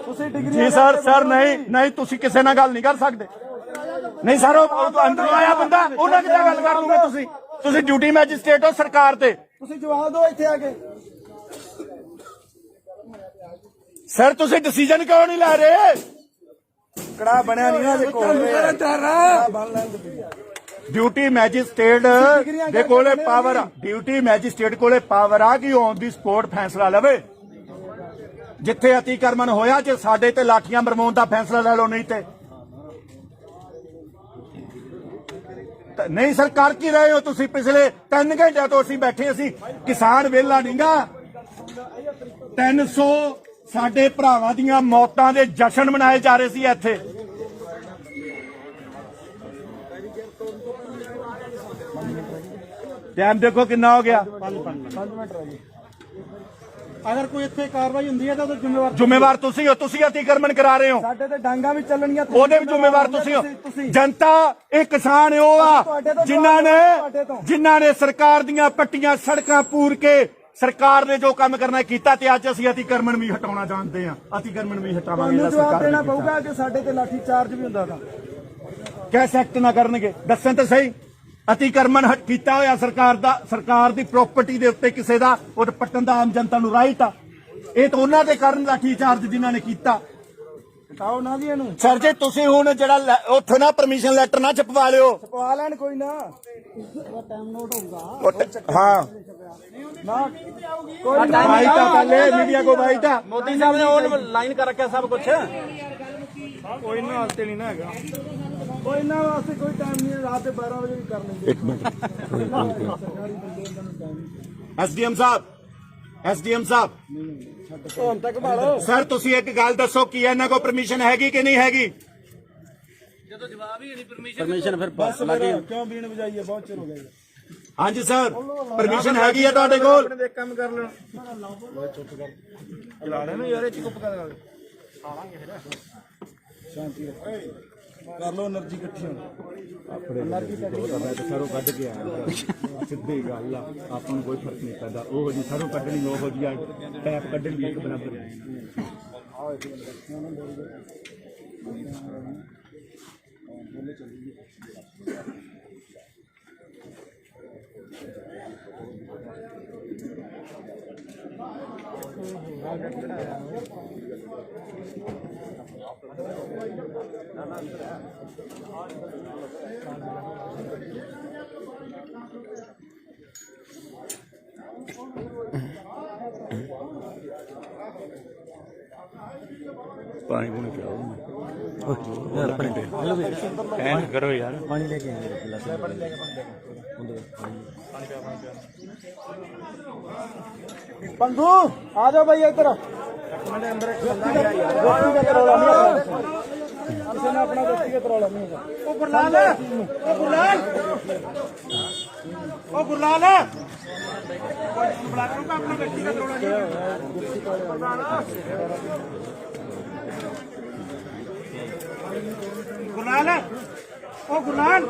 ਤੁਸੀਂ ਡਿਗਰੀ ਜੀ ਸਰ ਨਹੀਂ ਤੁਸੀਂ ਕਿਸੇ ਨਾਲ ਗੱਲ ਨਹੀਂ ਕਰ ਸਕਦੇ ਨਹੀਂ ਸਰ ਉਹ ਅੰਦਰੋਂ ਆਇਆ ਬੰਦਾ ਉਹਨਾਂ ਕਿੱਦਾਂ ਗੱਲ ਕਰ ਲੂਗੇ ਤੁਸੀਂ ਡਿਊਟੀ ਮੈਜਿਸਟ੍ਰੇਟ ਹੋ ਸਰਕਾਰ ਤੇ ਤੁਸੀਂ ਜਵਾਬ ਦਿਓ ਇੱਥੇ ਆ ਕੇ ਸਰ ਤੁਸੀਂ ਡਿਸੀਜਨ ਕਿਉਂ ਨਹੀਂ ਲੈ ਰਹੇ ਕੜਾ ਬਣਿਆ ਨਹੀਂ ਨਾ ਜੇ ਕੋਲ ਬਣ ਲੈਣ ਦੇ ਡਿਊਟੀ ਮੈਜਿਸਟ੍ਰੇਟ ਦੇ ਕੋਲੇ ਪਾਵਰ ਆ, ਡਿਊਟੀ ਮੈਜਿਸਟ੍ਰੇਟ ਕੋਲੇ ਪਾਵਰ ਆ ਕਿ ਔਨ ਦੀ ਸਪੋਰਟ ਫੈਸਲਾ ਲਵੇ। ਜਿੱਥੇ ਅਤੀਕਰਮਨ ਹੋਇਆ, ਜੇ ਸਾਡੇ ਤੇ ਲਾਠੀਆਂ ਮਰਵਾਉਣ ਦਾ ਫੈਸਲਾ ਲੈ ਲਓ, ਨਹੀਂ ਤੇ ਨਹੀਂ। ਸਰ ਕਰ ਕੀ ਰਹੇ ਹੋ ਤੁਸੀਂ? ਪਿਛਲੇ 3 ਘੰਟਿਆਂ ਤੋਂ ਅਸੀਂ ਬੈਠੇ, ਅਸੀਂ ਕਿਸਾਨ ਵੇਲਾ ਨਹੀਂਗਾ। 300 ਸਾਡੇ ਭਰਾਵਾਂ ਦੀਆਂ ਮੌਤਾਂ ਦੇ ਜਸ਼ਨ ਮਨਾਏ ਜਾ ਰਹੇ ਸੀ ਇੱਥੇ। ਟਾਈਮ ਦੇਖੋ ਕਿੰਨਾ ਹੋ ਗਿਆ। 5 ਮਿੰਟ ਰਹਿ ਗਏ। ਅਗਰ ਕੋਈ ਇੱਥੇ ਕਾਰਵਾਈ ਹੁੰਦੀ ਹੈ ਤਾਂ ਉਹਦਾ ਜ਼ਿੰਮੇਵਾਰ ਤੁਸੀਂ ਹੋ। ਤੁਸੀਂ ਅਤੀਕਰਮਨ ਕਰਾ ਰਹੇ ਹੋ, ਸਾਡੇ ਤੇ ਡਾਂਗਾ ਵੀ ਚੱਲਣੀਆਂ, ਉਹਦੇ ਵੀ ਜ਼ਿੰਮੇਵਾਰ ਤੁਸੀਂ ਹੋ। ਜਨਤਾ ਇਹ ਕਿਸਾਨ ਉਹ ਆ ਜਿਨ੍ਹਾਂ ਨੇ ਸਰਕਾਰ ਦੀਆਂ ਪੱਟੀਆਂ ਸੜਕਾਂ ਪੂਰ ਕੇ ਸਰਕਾਰ ਨੇ ਜੋ ਕੰਮ ਕਰਨਾ ਕੀਤਾ, ਤੇ ਅੱਜ ਅਸੀਂ ਅਤੀਕਰਮਨ ਵੀ ਹਟਾਉਣਾ ਚਾਹੁੰਦੇ ਹਾਂ। ਅਤੀਕਰਮਨ ਵੀ ਹਟਾਵਾਂਗੇ। ਤੁਹਾਨੂੰ ਜਵਾਬ ਦੇਣਾ ਪਊਗਾ ਕਿ ਸਾਡੇ ਤੇ ਲਾਠੀ ਚਾਰਜ ਵੀ ਹੁੰਦਾ ਤਾਂ ਕੈਸ ਐਕਟ ਨਾ ਕਰਨਗੇ। ਦੱਸਣ ਤਾਂ ਸਹੀ। ਅਤੀਕਰਮਨ ਕੀਤਾ ਹੋਇਆ ਸਰਕਾਰ ਦੀ ਪ੍ਰਾਪਰਟੀ ਦੇ ਉੱਤੇ ਕਿਸੇ ਦਾ ਉਹ ਪੱਟਣ ਦਾ ਆਮ ਜਨਤਾ ਨੂੰ ਰਾਈਟ ਆ। ਇਹ ਤਾਂ ਉਹਨਾਂ ਦੇ ਕਾਰਨ ਲਾਠੀ ਚਾਰਜ ਜਿਨ੍ਹਾਂ ਨੇ ਕੀਤਾ। ਹਟਾਓ ਨਾ ਜੀ ਇਹਨੂੰ। ਸਰ ਜੇ ਤੁਸੀਂ ਹੁਣ ਜਿਹੜਾ ਉੱਥੇ ਨਾ ਪਰਮਿਸ਼ਨ ਲੈਟਰ ਨਾ ਛਪਵਾ ਲਿਓ। ਛਪਵਾ ਲੈਣ ਕੋਈ ਨਾ, ਟਾਈਮ ਨੋਟ ਹੋਊਗਾ। हाँ ना कोई भाई था पहले मीडिया को भाई था। मोदी साहब ने और लाइन कर रखा सब कुछ। कोई ना वास्ते नहीं ना है, कोई ना वास्ते कोई टाइम नहीं है। रात 12 बजे भी कर लेंगे। एक मिनट। एसडीएम साहब ਹੁਣ ਤੱਕ ਭਾਲੋ सर तुसी एक गल दसो कि इन्हां को परमिशन हैगी कि नहीं हैगी? ਜਦੋਂ ਜਵਾਬ ਹੀ ਨਹੀਂ ਪਰਮਿਸ਼ਨ ਫਿਰ ਬਸ ਲੱਗੇ ਕਿਉਂ ਬੀਣ ਵਜਾਈਏ? ਬਹੁਤ ਚਿਰ ਹੋ ਗਿਆ। हाँ जी सर परमिशन हैगी है तुहाडे कोल? ਇੱਕ ਕੰਮ ਕਰ ਲੈਣਾ, ਚੁੱਪ ਕਰ ਚਲਾ ਲੈਣਾ ਯਾਰ। ਇਹ ਚੁੱਪ ਕਰ ਸ਼ਾਂਤੀ ਕਰ ਲੋ। એનર્ਜੀ ਇਕੱਠੀ ਹੋਣੀ, એનર્ਜੀ ਇਕੱਠੀ ਸਰੋਂ ਕੱਢ ਕੇ ਆਇਆ। ਸਿੱਧੀ ਗੱਲ ਆ, ਆਪਾਂ ਨੂੰ ਕੋਈ ਫਰਕ ਨਹੀਂ ਪੈਂਦਾ। ਉਹ ਜੀ ਸਰੋਂ ਕੱਢਣੀ, ਉਹ ਜੀ ਟੈਪ ਕੱਢਣੀ, ਇੱਕ ਬਰਾਬਰ ਹੈ। पानी पूनी पिलाओ यार, पानी करो यार। पानी लेके पंगू आ जाओ भाई इधर। किसी ने अपना व्यक्तिगत रौला नहीं होगा। ओ गुरलाल, ओ गुरलाल, ओ गुरलाल, ब्लॉक का अपना व्यक्तिगत रौला नहीं है। गुरलाल, ओ गुरलाल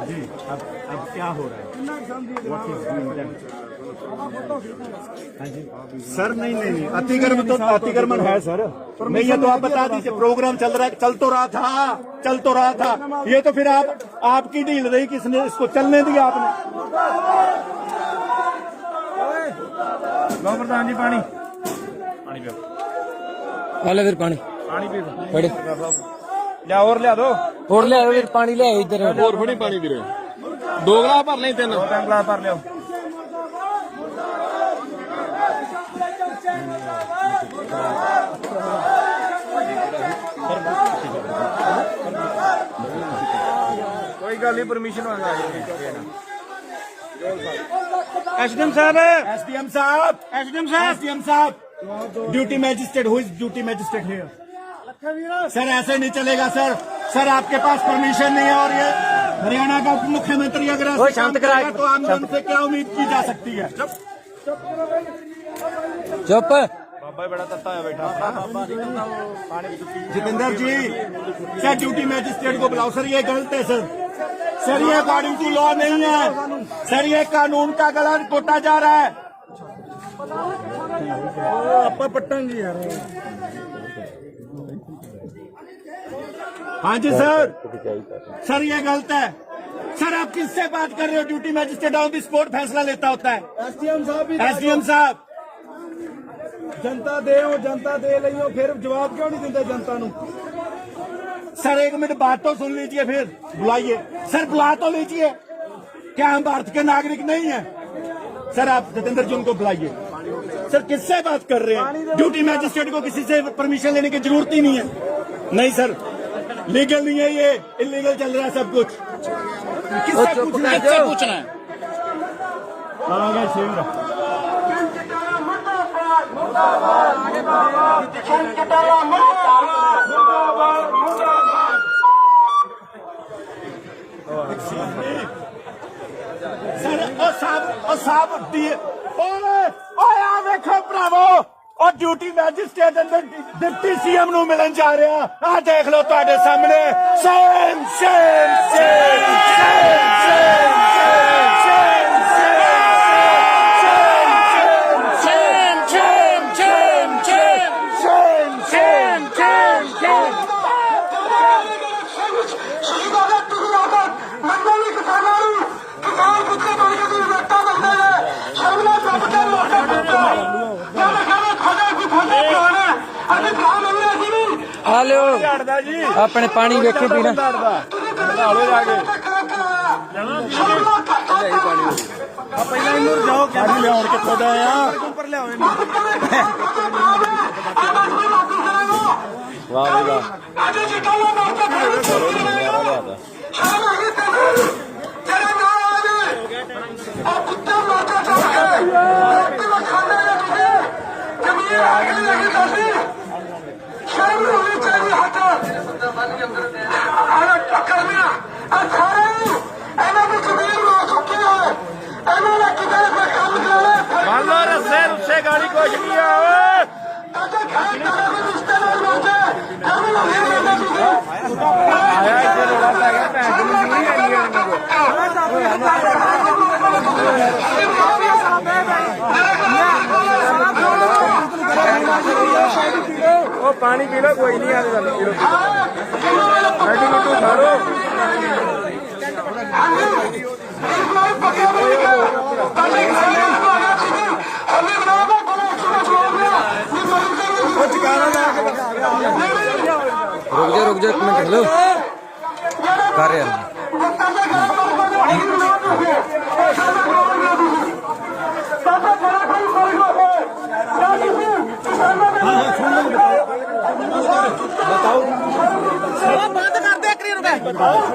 जी अब क्या हो रहा है? सर नहीं अतिक्रमण तो अतिक्रमण है सर। नहीं ये तो आप बता दीजिए। प्रोग्राम चल तो रहा था। ये तो फिर आपकी डील रही, किसने इसको चलने दिया? आपने प्रधान जी पानी ले फिर पानी पी फड़े लिया और लिया दो और ले आओ फिर पानी ले आओ इधर ਹੋਰ ਫੜੀ ਪਾਣੀ ਵੀਰੇ 2 ਗਲਾਸ ਭਰ ਲਈ 3 गिलास भर लिया। कोई गल नहीं, परमिशन वाला एसडीएम साहब duty magistrate who is duty magistrate here? Sir ऐसे नहीं चलेगा सर। सर आपके पास परमिशन नहीं है, और ये हरियाणा का मुख्यमंत्री अगर ऐसे काम करेगा तो आम जन से क्या उम्मीद की जा सकती है? चुप बाबा बड़ा तत्ता है बैठा। जितेंद्र जी सर ड्यूटी मैजिस्ट्रेट को बुलाओ। सर ये गलत है सर। सर ये अकॉर्डिंग टू लॉ नहीं है सर। ये कानून का गला घोटा जा रहा है। आप पट्टेंगे यार। हाँ जी सर। सर ये गलत है सर। आप किससे बात कर रहे हो? Duty magistrate on the spot फैसला लेता होता है। एसडीएम साहब भी एसडीएम साहब जनता दे लईओ, फिर जवाब क्यों नहीं दिंदे जनता नूं? सर एक मिनट बात तो सुन लीजिए, फिर बुलाइए सर, बुला तो लीजिए। क्या हम भारत के नागरिक नहीं है? सर आप जतेंद्र जी उनको बुलाइए। सर किससे बात कर रहे हैं? ड्यूटी मैजिस्ट्रेट को किसी से परमिशन लेने की जरूरत ही नहीं है। नहीं सर, लीगल नहीं है, ये इलीगल चल रहा है सब कुछ। किससे पूछना है? और ड्यूटी मैजिस्ट्रेट अंदर डिप्टी सीएम ਨੂੰ ਮਿਲਣ ਜਾ ਰਿਹਾ। ਆ ਦੇਖ ਲਓ ਤੁਹਾਡੇ ਸਾਹਮਣੇ। ਸ਼ੇਮ ਸ਼ੇਮ ਸ਼ੇਮ ਸ਼ੇਮ ਆ ਲਿਓ ਆਪਣੇ ਪਾਣੀ ਵੇਖੇ ਪੀਣਾ ਪਹਿਲਾਂ ਇਹਨੂੰ ਜਾਓ ਪਾਣੀ ਲਿਆਉਣ ਕਿੱਥੋਂ ਦਾ ਆ? ਉੱਪਰ ਲਿਆਓ ਇਹਨੂੰ। ਵਾਹ ਵਾਹ रुस्से गाड़ी कुछ नहीं वो पानी पी लो, कोई नहीं आने वाला। रुक जा 1 मिनट हेलो कर रहे हैं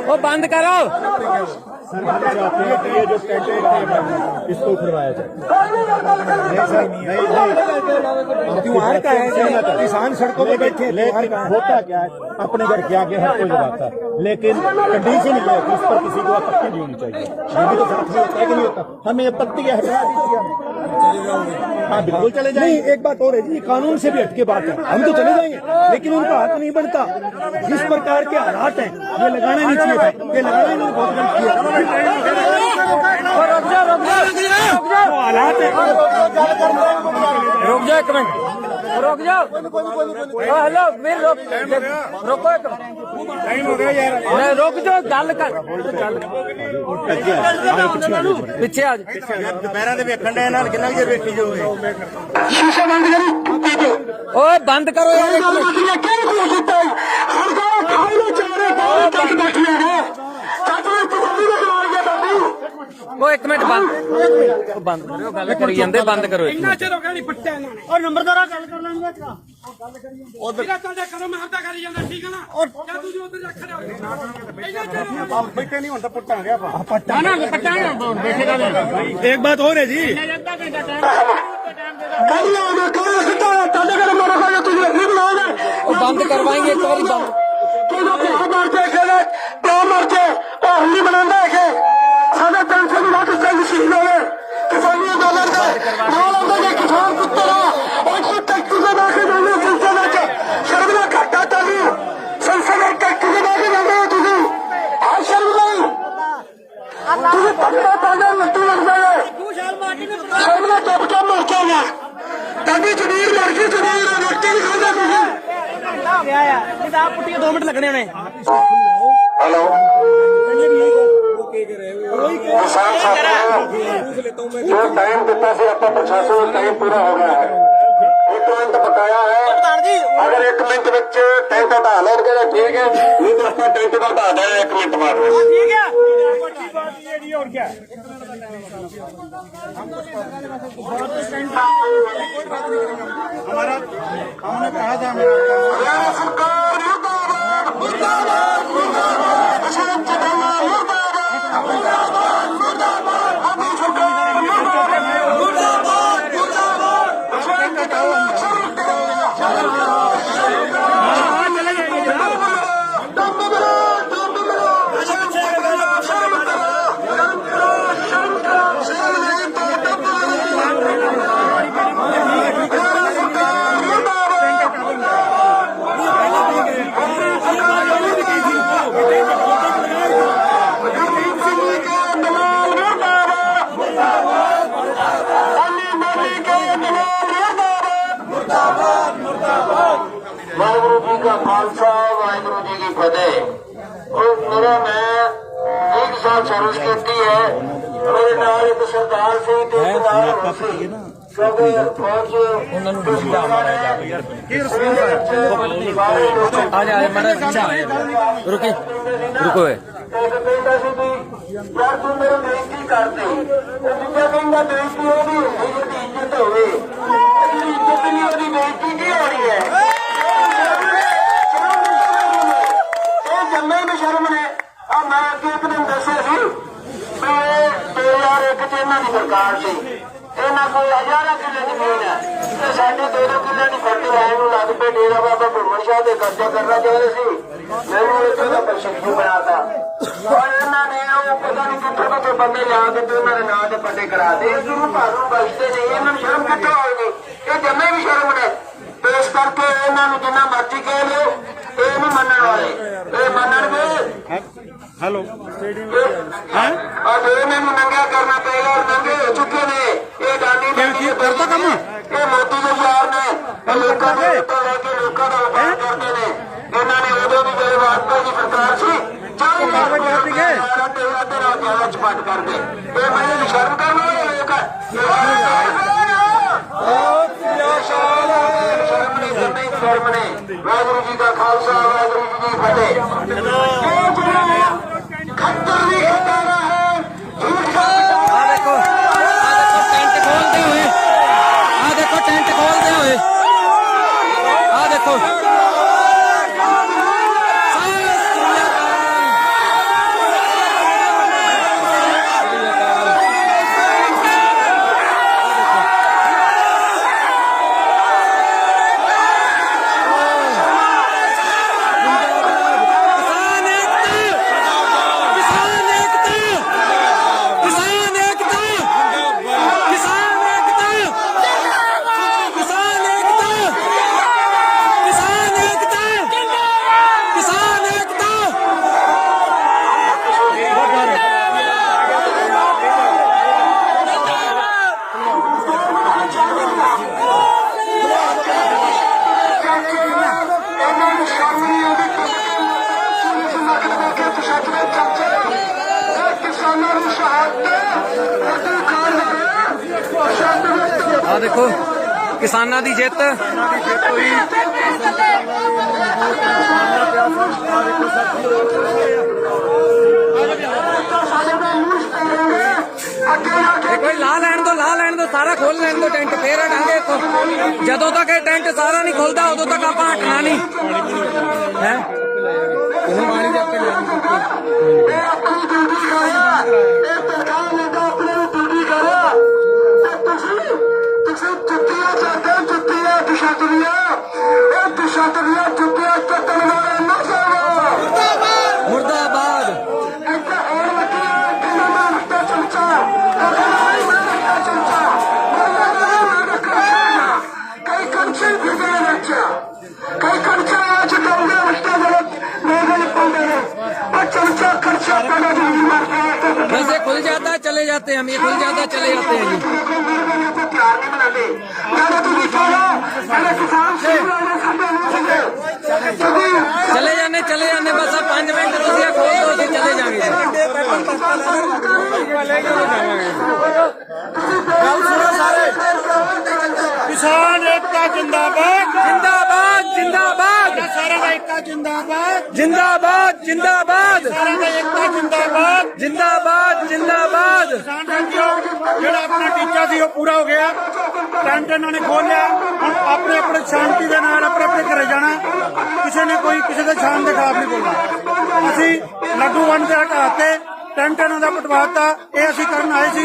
वो बंद करो। ये जो टेंट इसको उठवाया जाए। त्योहार का है, किसान सड़कों पे बैठे, लेकिन होता क्या है अपने घर के आगे हर कोई लगाता है, लेकिन कंडीशन ये है कि इस पर किसी को आपत्ति भी होनी चाहिए। ये भी तो साथ में होता है कि नहीं होता? हमें आपत्ति है, हटा दीजिए। हाँ बिल्कुल चले जाएंगे। एक बात और है जी, कानून से भी हटके बात है, हम तो चले जाएंगे, लेकिन उनका हक नहीं बनता। जिस प्रकार के हालात हैं ये लगाना नहीं चाहिए था, ये लगाना इन्होंने बहुत गलत किया। हालात है, रुक जाओ 1 मिनट रुक जाओ। हेलो वीर रोको 1 टाइम हो गया यार। नहीं रुक जाओ गल कर पिछे आ पैरों से वेखण दे नाल किन्ना जे वेखी जो ओए बंद करो यार 1 मिनट वो 1 मिनट बंद करो गल करी जांदे बंद करो। ਇੰਨਾ ਚਿਰ ਹੋ ਗਿਆ ਨਹੀਂ ਪੱਟਿਆ ਇਹਨਾਂ ਨੇ। ਔਰ ਨੰਬਰਦਾਰਾ ਗੱਲ ਕਰ ਲੈਣਗੇ ਇੱਥਾ ਉਧਰ ਚੱਲਦੇ ਕਰੋ, ਮੈਂ ਹੱਥਾ ਕਰੀ ਜਾਂਦਾ, ਠੀਕ ਹੈ ਨਾ? ਔਰ ਜਾਂ ਤੁਸੀਂ ਉਧਰ ਰੱਖ ਲਿਓ। ਇੰਨਾ ਚਿਰ आप बैठे नहीं होता पट्टांगे आप ਨਾ ਪੱਟਾਂਗੇ ਬੈਠੇਗਾ ਨਹੀਂ। एक बात और है जी, ਅੱਧਾ ਘੰਟਾ ਟਾਈਮ वो बंद करवाएंगे एक बार बंद पुट्टिया 2 मिनट लगने उन्हें। हेलो जो टाइम दिता से आपका प्रशासन टाइम पूरा हो गया है। 1 मिनट बकाया है, अगर 1 मिनट टेंट हटा लो ठीक है, नहीं तो मिनट का हटा दें, 1 मिनट बाद। ठीक है और क्या हमारा हमने कहा था हरियाणा सरकार मुर्दाबाद, मुर्दाबाद, मुर्दाबाद, अशोक चौहान मुर्दाबाद, मुर्दाबाद, मुर्दाबाद, मोदी सरकार मुर्दाबाद, मुर्दाबाद, मुर्दाबाद, अशोक चौहान शुरू करो, दम करो, दम करो, अशोक चौहान शुरू करो, दम करो, शुरू करो, शुरू नहीं तो दम करो, हरियाणा सरकार मुर्दाबाद। वाहिगुरु जी का खालसा, वाहिगुरु जी की फतेह। और मेरा मैं 1 साल सर्विस की है। मेरे नाल एक सरदार से रुके रुको यार तू मेरी बेइज्जती कर दे, दूजा कहना बेइज्जती होगी, इज्जत होगी, इज्जत नहीं होगी, बेइज्जती की हो रही है। जम्मे में शर्म ने और मैं अगे एक दिन दसिया सी 2001 च इन्हां दी सरकार सी, इन्हां कोल 1000 किले जमीन है ते साडे 2-2 किले की फर्द लैन नूं लग पे डेरा बाबा घुमन शाह दे कब्जा करना चाहते सी। मैनूं इत्थों दा प्रशिक्षु बनाता और इन्हां ने वो पता नहीं कित्थों बंदे ला के ते उन्हां दे नां ते पट्टे करा दे। गुरु भारू बचते नहीं, इन्हां नूं शर्म कित्थों आएगी? ये जम्मे भी शर्म ने। तो इस करके इन्हां नूं जिन्ना मर्जी कह लो, ये नहीं मनण वाले, ये मनणगे हेलो अब इन्होंने नंगा करना पड़ेगा और नंगे हो चुके ने। ये गांधी करता कम ये मोदी के यार ने लोगों के तो लेके लोगों का उपकार करते ने। इन्होंने उदों भी मेरे वाजपेयी की सरकार सी 4 लाख चपाट कर दे। ये मैंने शर्म करना है लोग शर्म ने। वाहिगुरु जी का खालसा, वाहिगुरु जी की फतेह। खत्तर नहीं खतारा है, झूठ का देखो टेंट खोलते हुए, देखो टेंट खोलते हुए, देखो देखो किसानां दी जिੱਤ। कोई ला लैन दो सारा खोल लैन दो टेंट, फिर हटांगे। जदों तक ये टेंट सारा नहीं खुलता उदों तक आपां हटना नहीं है। मुर्दाबाद बस ये खुल जाता है चले जाते हैं हम, ये खुल जाता है चले जाते हैं चले जाने बस अब 5 मिनट रोजिया खोल दो जी चले जाएंगे। किसान एकता जिंदाबाद जिंदाबाद जिंदाबाद सारा का एकता जिंदाबाद जिंदाबाद जिंदाबाद सारा का एकता जिंदाबाद जिंदाबाद जिंदाबाद किसान साथियों ਜਿਹੜਾ ਆਪਣਾ ਟੀਚਾ ਸੀ ਉਹ ਪੂਰਾ ਹੋ ਗਿਆ ਟੈਂਟ ਇਹਨਾਂ ਨੇ ਖੋਲ ਲਿਆ ਹੁਣ ਆਪਣੇ ਆਪਣੇ ਸ਼ਾਂਤੀ ਦੇ ਨਾਲ ਆਪਣੇ ਆਪਣੇ ਘਰੇ ਜਾਣਾ ਕਿਸੇ ਨੇ ਕੋਈ ਕਿਸੇ ਦੇ ਸ਼ਾਨ ਦੇ ਖਿਲਾਫ ਨਹੀਂ ਬੋਲਣਾ ਅਸੀਂ ਲੱਡੂ ਵੰਡ ਦੇ ਹਟਾਤੇ ਟੈਂਟ ਇਹਨਾਂ ਦਾ ਪਟਵਾਤਾ ਇਹ ਅਸੀਂ ਕਰਨ ਆਏ ਸੀ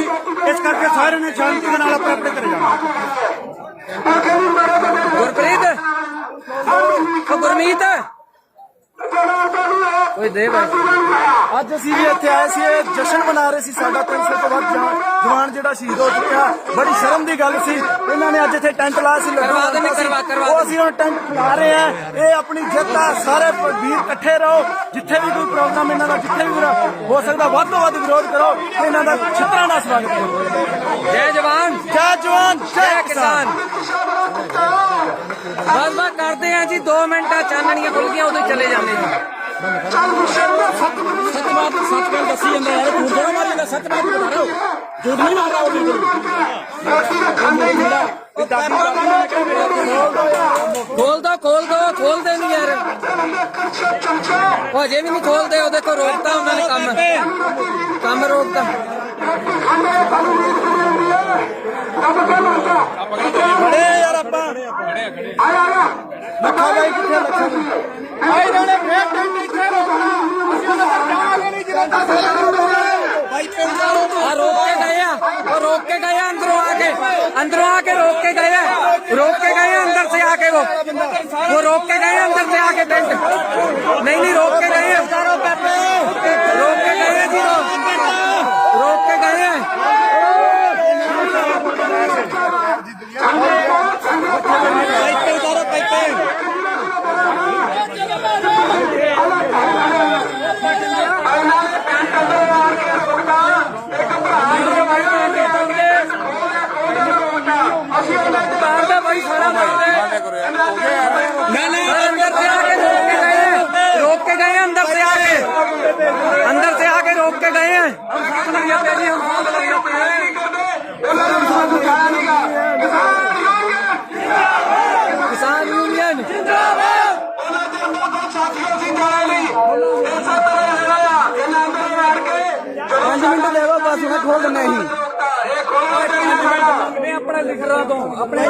ਇਸ ਕਰਕੇ ਸਾਰਿਆਂ ਨੇ ਸ਼ਾਂਤੀ ਦੇ ਨਾਲ ਆਪਣੇ ਆਪਣੇ ਘਰੇ ਜਾਣਾ ਗੁਰਪ੍ਰੀਤ ਉਹ ਗੁਰਮੀਤ ਓਏ ਦੇ ਭਾਈ ਅੱਜ ਅਸੀਂ ਵੀ ਇੱਥੇ ਆਏ ਸੀ ਇਹ ਜਸ਼ਨ ਮਨਾ ਰਹੇ ਸੀ ਸਾਡਾ 300 ਤੋਂ ਵੱਧ ਜਵਾਨ ਜਿਹੜਾ ਸ਼ਹੀਦ ਹੋ ਚੁੱਕਿਆ ਬੜੀ ਸ਼ਰਮ ਦੀ ਗੱਲ ਸੀ ਇਹਨਾਂ ਨੇ ਅੱਜ ਇੱਥੇ ਟੈਂਟ ਲਾਇਆ ਸੀ ਕਰਵਾ ਦੇਣੇ, ਕਰਵਾ ਉਹ ਅਸੀਂ ਹੁਣ ਟੈਂਟ ਲਾ ਰਹੇ ਆ ਇਹ ਆਪਣੀ ਜਿੱਤ ਆ ਸਾਰੇ ਵੀਰ ਇਕੱਠੇ ਰਹੋ ਜਿੱਥੇ ਵੀ ਕੋਈ ਪ੍ਰੋਗਰਾਮ ਇਹਨਾਂ ਦਾ ਜਿੱਥੇ ਵੀ ਹੋ ਸਕਦਾ ਵੱਧ ਤੋਂ ਵੱਧ ਵਿਰੋਧ ਕਰੋ ਤੇ ਇਹਨਾਂ ਦਾ ਛਿੱਤਰਾਂ ਨਾਲ ਸਵਾਗਤ ਕਰੋ ਜੈ ਜਵਾਨ ਜੈ ਕਿਸਾਨ ਬਸ ਕਰਦੇ ਆ ਜੀ 2 ਮਿੰਟਾਂ ਚਾਨਣੀਆਂ ਖੁੱਲ ਗਈਆਂ ਉਦੋਂ ਚਲੇ ਜਾਂਦੇ ਆ ਸੱਚ ਗੱਲ ਦੱਸੀ ਜਾਂਦਾ ਯਾਰ ਝੂਠ ਨਾ ਮਾਰੀ ਜਾਂਦਾ ਸੱਚ ਬਾਤ ਬਤਾ ਰਹੇ ਹੋ ਝੂਠ ਨਹੀਂ ਮਾਰ ਰਹਾ ਖੋਲਦੇ ਨਹੀਂ ਯਾਰ ਉਹ ਅਜੇ ਵੀ ਨਹੀਂ ਖੋਲਦੇ ਉਹ ਦੇਖੋ ਰੋਕਤਾ ਉਹਨਾਂ ਨੇ ਕੰਮ ਰੋਕਤਾ ਖੜੇ ਯਾਰ ਆਪਾਂ ਲੱਖਾ ਬਾਈ ਕਿੱਥੇ ਲੱਖਾ ਆਏ ਇਹਨਾਂ ਨੇ ਫੇਰ ਟੈਂਟ ਇੱਥੇ ਰੋਕਣਾ ਅਸੀਂ ਉਹਨਾਂ ਦਾ ਜਾਵਾਂਗੇ ਨਹੀਂ ਜਿਹੜਾ 10 ਬਾਈ ਪਿੰਡ ਆ ਰੋਕ ਕੇ ਗਏ ਆ ਉਹ ਰੋਕ ਕੇ ਗਏ ਆ ਅੰਦਰੋਂ ਆ ਕੇ ਰੋਕ ਕੇ ਗਏ ਆ अंदर से आके वो रोक के गए अंदर से आके टेंट नहीं रोक के गए जी रोक के गए भाई सारा रोक के गए अंदर से आके रोक के गए हैं किसान यूनियन 5 मिनट देवो बस मैं खोल देना ही अपना लिख रहा तो अपने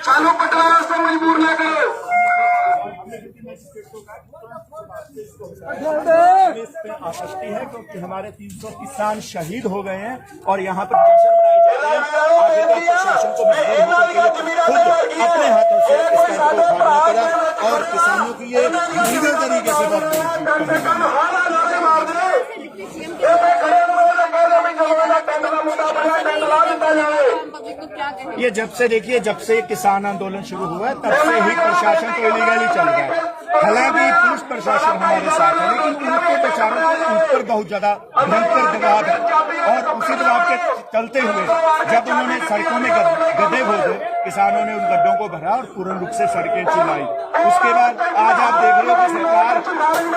चालू पटना वास्ते मजबूर न करो आपत्ति है क्योंकि हमारे 300 किसान शहीद हो गए हैं और यहाँ पर जश्न मनाए जा रहे हैं। प्रशासन को खुद अपने हाथों से इस कैंप को उठाना पड़ा और किसानों की ये लीगल तरीके से ये जब से देखिए जब से किसान आंदोलन शुरू हुआ है तब से ही प्रशासन तो इलीगल ही चल रहा है। हालांकि पुलिस प्रशासन हमारे साथ है लेकिन उनके बेचारों के ऊपर बहुत ज्यादा भयंकर दबाव है और उसी दबाव के चलते हुए जब उन्होंने सड़कों में गड्ढे खोदे किसानों ने उन गड्ढों को भरा और पूर्ण रूप से सड़कें चिल्लाई। उसके बाद आज आप देख रहे हो कि सरकार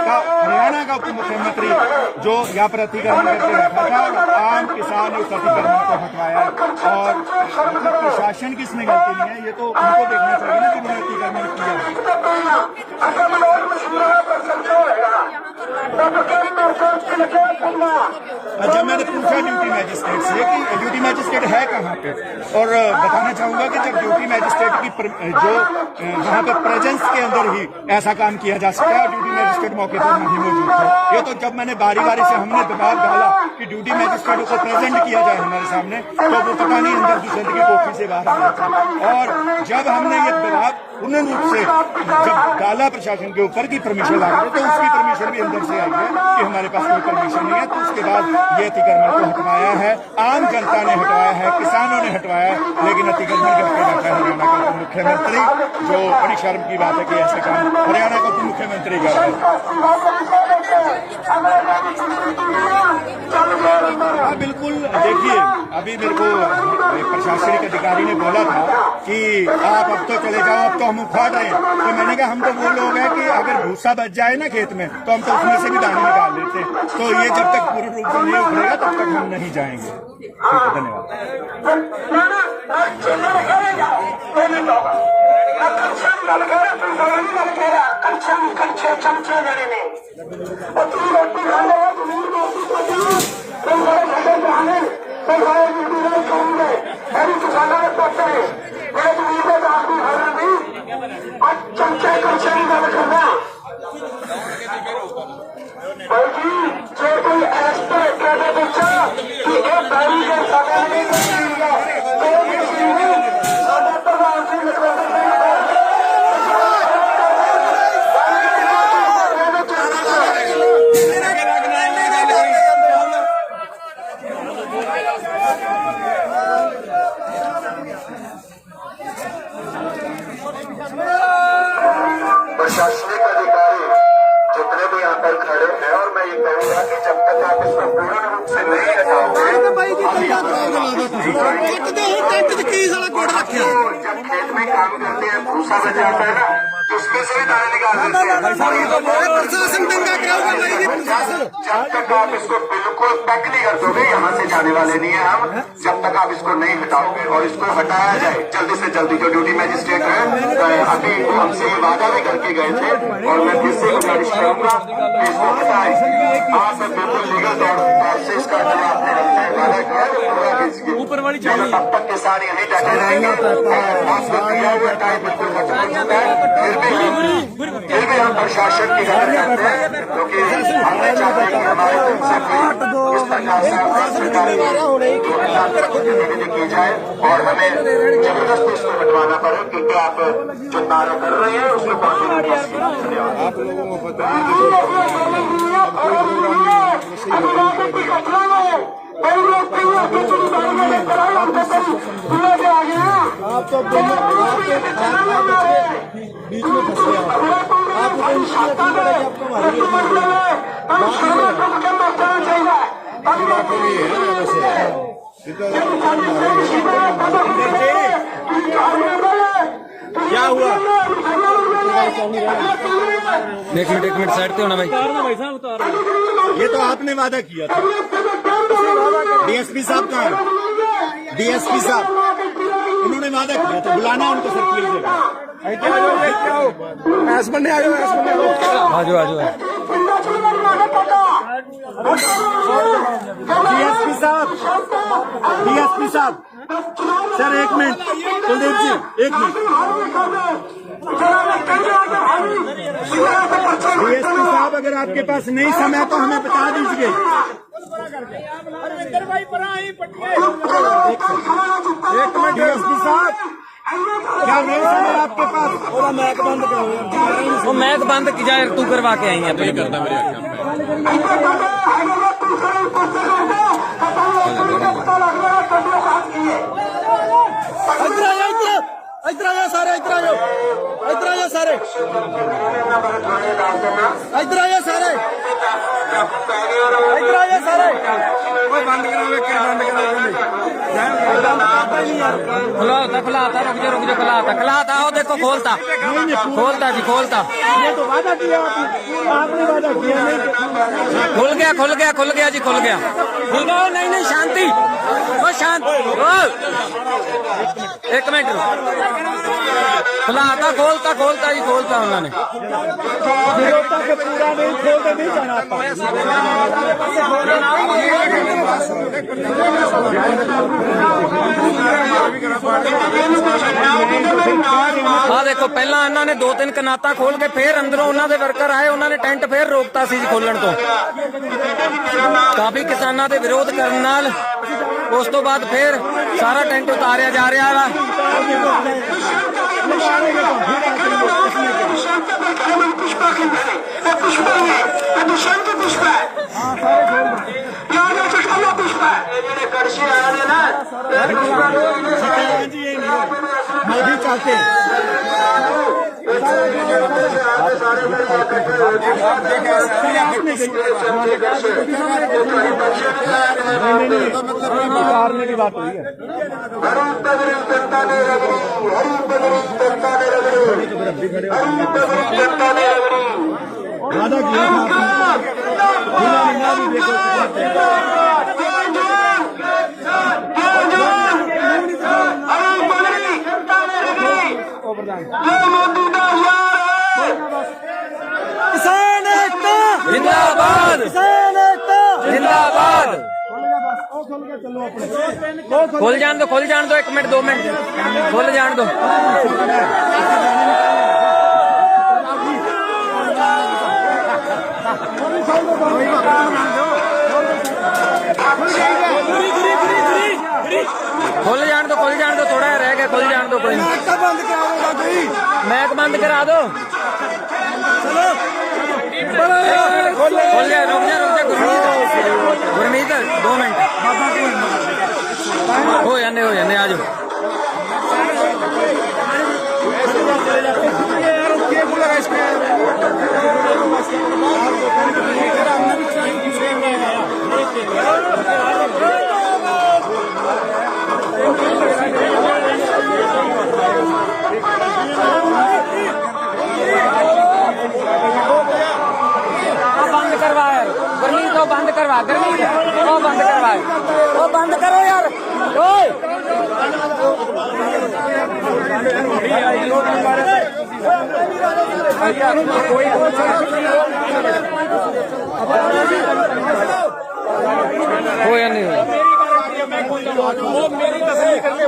का हरियाणा का उप मुख्यमंत्री जो यहाँ पर अतिक्रमण करके बैठा था और आम किसान ने उस अतिक्रमण को हटवाया और प्रशासन की इसमें गलती नहीं है। ये तो उनको देखना चाहिए ना कि उन्होंने अतिक्रमण किया। जब मैंने पूछा ड्यूटी मैजिस्ट्रेट से कि ड्यूटी मैजिस्ट्रेट है कहाँ पे और बताना चाहूंगा कि जब ड्यूटी मैजिस्ट्रेट की जो वहाँ पे प्रेजेंस के अंदर ही ऐसा काम किया जा सकता है और ड्यूटी मैजिस्ट्रेट मौके पर नहीं मौजूद थे। ये तो जब मैंने बारी बारी से हमने दबाव डाला कि ड्यूटी मैजिस्ट्रेट को प्रेजेंट किया जाए हमारे सामने तो वो पता नहीं अंदर दुष्यंत की कोठरी से बाहर आ था और जब हमने ये दबाव पूर्ण रूप से जब डाला प्रशासन के ऊपर की परमिशन आ गई तो उसकी परमिशन भी अंदर से आई है कि हमारे पास कोई परमिशन नहीं है। तो उसके बाद ये अतिक्रमण को हटवाया है, आम जनता ने हटवाया है, किसानों ने हटवाया है, लेकिन अतिक्रमण करके बैठा है हरियाणा का मुख्यमंत्री, जो बड़ी शर्म की बात है कि ऐसे काम हरियाणा का उप मुख्यमंत्री कर रहे हैं। हाँ बिल्कुल, देखिए अभी मेरे को प्रशासनिक अधिकारी ने बोला था कि आप अब तो चले जाओ, अब तो हम उखाड़ रहे हैं। तो मैंने कहा हम तो वो लोग हैं कि अगर भूसा बच जाए ना खेत में तो हम तो उसमें से भी दाने निकाल लेते हैं। तो ये जब तक पूर्ण रूप से नहीं उखड़ेगा तब तक हम नहीं जाएंगे। ठीक है, धन्यवाद। प्रशासनिक अधिकारी जितने भी यहाँ पर खड़े हैं, और मैं ये कहूँगा कि जब तक आप इसको पूर्ण रूप से नहीं हटाओगे, जब खेत में काम करते हैं भूसा बच जाता है ना, उसमें से भी दाने निकाल देते हैं। जब तक आप इसको बिल्कुल पैक नहीं कर दोगे, यहाँ से जाने वाले नहीं है हम, जब तक आप इसको नहीं हटाओगे और इसको हटाया जाए जल्दी से जल्दी। जो ड्यूटी मैजिस्ट्रेट है अभी हमसे ये वादा भी करके गए थे, और मैं फिर से गुजारिश करूंगा इसको हटाएं। आप बिल्कुल लीगल तौर से इसका जो आपने वादा किया है पूरा कीजिए। ऊपर वाली तब तक किसान यहीं बैठे रहेंगे। आपको दिया हुआ टाइम बिल्कुल खत्म हो चुका है, फिर भी हम प्रशासन की कदर करते हैं, क्योंकि हमने चाहते हैं कि हमारे से इस प्रकार से सरकारी गतिविधि की जाए और हमें जबरदस्ती इसको हटवाना पड़े, क्योंकि आप जो नारा कर रहे हैं उसमें आप लोगों को पता है। आप तो बीच में फंस गए, आपको क्या हुआ? एक मिनट साइड पे होना भाई। ये तो आपने वादा किया था। डीएसपी साहब कहाँ है? डीएसपी साहब उन्होंने वादा किया था, बुलाना उनको सर प्लीज। डीएसपी साहब सर एक मिनट, कुलदीप जी एक मिनट। डीएसपी साहब अगर आपके पास नहीं समय तो हमें बता दीजिए। एक मिनट डीएसपी साहब, क्या नहीं समय आपके पास? मैक बंद करो, वो मैक बंद की जाए, तू करवा के आई है तो ये करता मेरे इधर आया सारे, इधर आया सारे, बंद खुलाता रुक जा खुलाता वो देखो खोलता जी खोलता। ये तो वादा किया आपने वादा किया नहीं। खुल गया जी खुल गया। नहीं शांति, वो शांत, एक मिनट खुलाता खोलता जी खोलता उन्होंने। पूरा नहीं खोलते नहीं जाना। ਆ ਦੇਖੋ ਪਹਿਲਾਂ ਇਹਨਾਂ ਨੇ 2-3 ਕਨਾਤਾਂ ਖੋਲ ਕੇ ਫੇਰ ਅੰਦਰੋਂ ਉਹਨਾਂ ਦੇ ਵਰਕਰ ਆਏ, ਉਹਨਾਂ ਨੇ ਟੈਂਟ ਫੇਰ ਰੋਕਤਾ ਸੀ ਖੋਲਣ ਤੋਂ। ਕਾਫੀ ਕਿਸਾਨਾਂ ਦੇ ਵਿਰੋਧ ਕਰਨ ਨਾਲ ਉਸ ਤੋਂ ਬਾਅਦ ਫੇਰ ਸਾਰਾ ਟੈਂਟ ਉਤਾਰਿਆ ਜਾ ਰਿਹਾ ਵਾ। मैं भी चाहता मोर्चे मारने की बात हुई है वादा किया था भी देखो किसान एकता जिंदाबाद किसान एकता जिंदाबाद चलो अपने खोल जान दो 1 मिनट 2 मिनट खोल जान दो खोल जान दो थोड़ा रह गया खोल जान दो कोई बंद करा दो मैक बंद करा दो खोल जा रुक जा गुरमीत 2 मिनट हो जाने आ जाओ बंद करवा यार गुरमीत वो बंद करवा गुरमीत वो बंद करवा वो बंद करो यार ओए हो या नहीं वो मेरी तस्वीर करके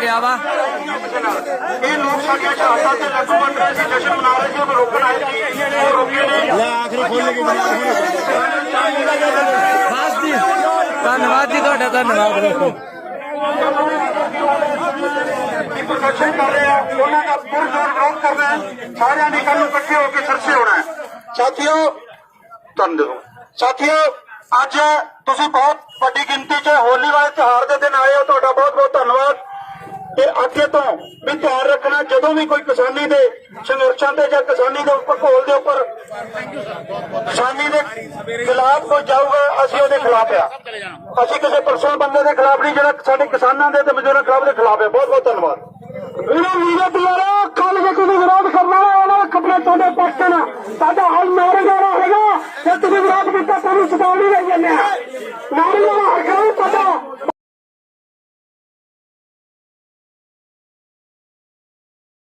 गया वा ਇਹ ਲੋਕ ਸਾਡੀਆਂ ਸ਼ਹਾਦਤਾਂ ਤੇ ਲੱਡੂ ਵੰਡ ਰਹੇ ਸੀ ਜਸ਼ਨ ਮਨਾ ਰਹੇ ਸੀ ਉਹ ਰੋਕਣ ਆਏ ਸੀ ਉਹ ਰੋਕੇ ਨੇ आखिरी खोलने की ਧੰਨਵਾਦ ਜੀ ਤੁਹਾਡਾ ਧੰਨਵਾਦ ਪ੍ਰਦਰਸ਼ਨ ਕਰ ਰਹੇ ਆ ਉਹਨਾਂ ਦਾ ਪੁਰਜ਼ੋਰ ਵਿਰੋਧ ਕਰਨਾ ਹੈ ਸਾਰਿਆਂ ਨੇ ਕੱਲ ਨੂੰ ਇਕੱਠੇ ਹੋ ਕੇ ਸਰਸੇ ਹੋਣਾ ਹੈ ਸਾਥੀਓ ਸਾਥੀਓ ਅੱਜ ਤੁਸੀਂ ਬਹੁਤ ਵੱਡੀ ਗਿਣਤੀ 'ਚ ਹੋਲੀ ਵਾਲੇ ਤਿਉਹਾਰ ਦੇ ਦਿਨ ਆਏ ਹੋ ਤੁਹਾਡਾ ਬਹੁਤ ਬਹੁਤ ਧੰਨਵਾਦ ਤੇ ਅੱਗੇ ਤੋਂ ਵੀ ਧਿਆਨ ਰੱਖਣਾ ਜਦੋਂ ਵੀ ਕੋਈ ਕਿਸਾਨੀ ਦੇ ਸੰਘਰਸ਼ਾਂ ਤੇ ਜਾਂ ਕਿਸਾਨੀ ਦੇ ਉੱਪਰ ਘੋਲ ਦੇ ਉੱਪਰ ਕਿਸਾਨੀ ਦੇ ਖਿਲਾਫ ਕੋਈ ਜਾਊਗਾ ਅਸੀਂ ਉਹਦੇ ਖਿਲਾਫ ਆ ਅਸੀਂ ਕਿਸੇ ਪਰਸਨਲ ਬੰਦੇ ਦੇ ਖਿਲਾਫ ਨਹੀਂ ਜਿਹੜਾ ਸਾਡੇ ਕਿਸਾਨਾਂ ਦੇ ਤੇ ਮਜ਼ਦੂਰਾਂ ਖਿਲਾਫ ਦੇ ਖਿਲਾਫ ਹੈ ਬਹੁਤ ਬਹੁਤ ਧੰਨਵਾਦ ਵੀਰੋ ਵੀਰੋ ਕੱਲ ਜੇ ਤੁਸੀਂ ਵਿਰੋਧ ਕਰਨਾ ਉਹਨਾਂ ਦੇ ਕੱਪੜੇ ਤੁਹਾਡੇ ਪੱਕ ਨਾ ਸਾਡਾ ਹੱਲ ਨਾਰੇ ਜਾਣਾ ਹੈਗਾ ਜੇ ਤੁਸੀਂ ਵਿਰੋਧ ਕੀਤਾ ਤੁਹਾਨੂੰ ਚੇਤਾਵਨੀ ਦੇ ਜਾਂਦੇ ਆ ਨਾਰੇ ਜਾਣਾ